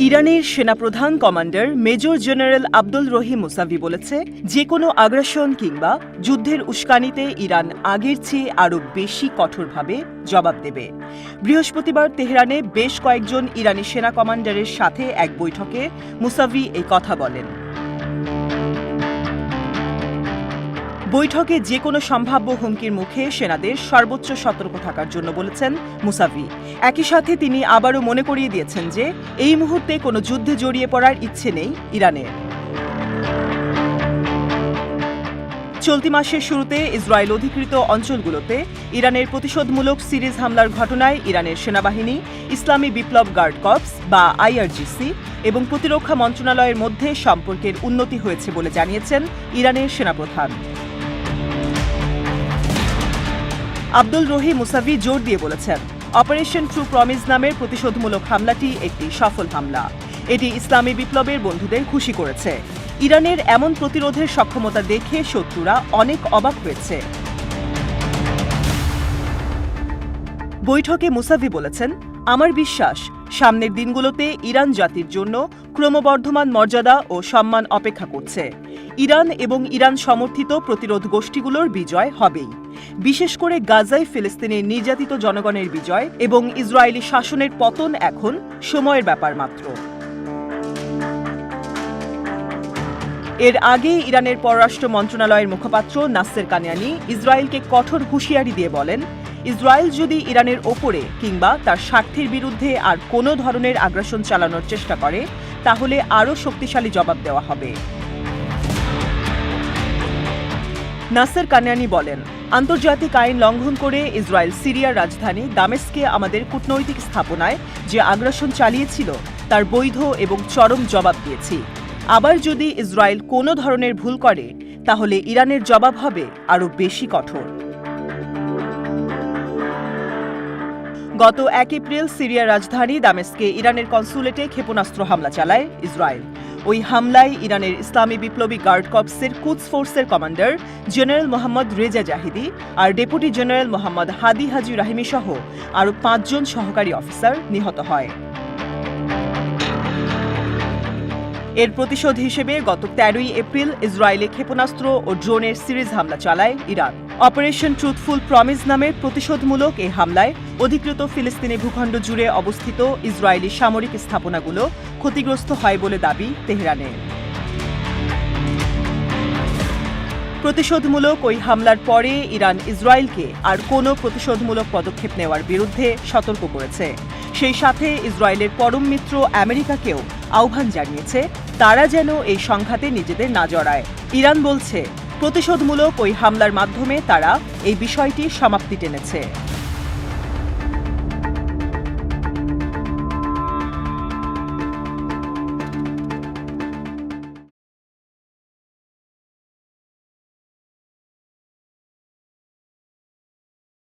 ইরানের সেনাপ্রধান commander major general Abdul রহিম Musavi বলেছে, যে কোনো আগ্রাসন কিংবা যুদ্ধের উস্কানিতে ইরান আগের চেয়ে আরও বেশি কঠোরভাবে জবাব দেবে। বৃহস্পতিবার তেহরানে বেশ কয়েকজন ইরানি সেনা কমান্ডারের সাথে এক বৈঠকে মুসাভি এই কথা বলেন। বৈঠকে যে কোনো সম্ভাব্য হুমকির মুখে সেনাদের সর্বোচ্চ সতর্ক থাকার জন্য বলেছেন মুসাভি। একই সাথে তিনি আবারও মনে করিয়ে দিয়েছেন যে এই মুহূর্তে কোনো যুদ্ধে জড়িয়ে পড়ার ইচ্ছে নেই ইরানের। চলতি মাসের শুরুতে ইসরায়েল অধিকৃত অঞ্চলগুলোতে ইরানের প্রতিশোধমূলক সিরিজ হামলার ঘটনায় ইরানের সেনাবাহিনী, ইসলামী বিপ্লব গার্ড কর্পস বা আইআরজিসি এবং প্রতিরক্ষা মন্ত্রণালয়ের মধ্যে সম্পর্কের উন্নতি হয়েছে বলে জানিয়েছেন ইরানের সেনাপ্রধান। আব্দুল রহিম মুসাভি জোর দিয়ে বলেছেন, অপারেশন ট্রু প্রমিস নামের প্রতিশোধমূলক হামলাটি একটি সফল হামলা। এটি ইসলামী বিপ্লবের বন্ধুদের খুশি করেছে। ইরানের এমন প্রতিরোধের সক্ষমতা দেখে শত্রুরা অনেক অবাক হয়েছে। বৈঠকে মুসাভি বলেছেন, আমার বিশ্বাস সামনের দিনগুলোতে ইরান জাতির জন্য ক্রমবর্ধমান মর্যাদা ও সম্মান অপেক্ষা করছে। ইরান এবং ইরান সমর্থিত প্রতিরোধ গোষ্ঠীগুলোর বিজয় হবেই। বিশেষ করে গাজায় ফিলিস্তিনের নির্যাতিত জনগণের বিজয় এবং ইসরায়েলি শাসনের পতন এখন সময়ের ব্যাপার মাত্র। এর আগে ইরানের পররাষ্ট্র মন্ত্রণালয়ের মুখপাত্র নাসের কানায়ানি ইসরায়েলকে কঠোর হুঁশিয়ারি দিয়ে বলেন, ইসরায়েল যদি ইরানের ওপরে কিংবা তার স্বার্থের বিরুদ্ধে আর কোনো ধরনের আগ্রাসন চালানোর চেষ্টা করে, তাহলে আরও শক্তিশালী জবাব দেওয়া হবে। নাসের কানায়ানি বলেন, আন্তর্জাতিক আইন লঙ্ঘন করে ইসরায়েল সিরিয়ার রাজধানী দামেস্কে আমাদের কূটনৈতিক স্থাপনায় যে আগ্রাসন চালিয়েছিল তার বৈধ এবং চরম জবাব দিয়েছি। আবার যদি ইসরায়েল কোনো ধরনের ভুল করে, তাহলে ইরানের জবাব হবে আরও বেশি কঠোর। গত 1 এপ্রিল সিরিয়ার রাজধানী দামেস্কে ইরানের কনসুলেটে ক্ষেপণাস্ত্র হামলা চালায় ইসরায়েল। ওই হামলায় ইরানের ইসলামী বিপ্লবী গার্ড কর্পসের কুদস ফোর্সের কমান্ডার জেনারেল মোহাম্মদ রেজা জাহিদি আর ডেপুটি জেনারেল মোহাম্মদ হাদি হাজি রাহিমি সহ আরও 5 জন সহকারী অফিসার নিহত হয়। এর প্রতিশোধ হিসেবে গত 13 এপ্রিল ইসরায়েলে ক্ষেপণাস্ত্র ও ড্রোনের সিরিজ হামলা চালায় ইরান। অপারেশন ট্রুথফুল প্রমিস নামের প্রতিশোধমূলক এই হামলায় অধিকৃত ফিলিস্তিনি ভূখণ্ড জুড়ে অবস্থিত ইসরায়েলি সামরিক স্থাপনাগুলো ক্ষতিগ্রস্ত হয় বলে দাবি তেহরানের। প্রতিশোধমূলক ওই হামলার পরে ইরান ইসরায়েলকে আর কোনো প্রতিশোধমূলক পদক্ষেপ নেওয়ার বিরুদ্ধে সতর্ক করেছে। সেই সাথে ইসরায়েলের পরম মিত্র আমেরিকাকেও আহ্বান জানিয়েছে তারা যেন এই সংঘাতে নিজেদের না জড়ায়। ইরান বলছে, প্রতিশোধমূলক ওই হামলার মাধ্যমে তারা এই বিষয়টির সমাপ্তি টেনেছে।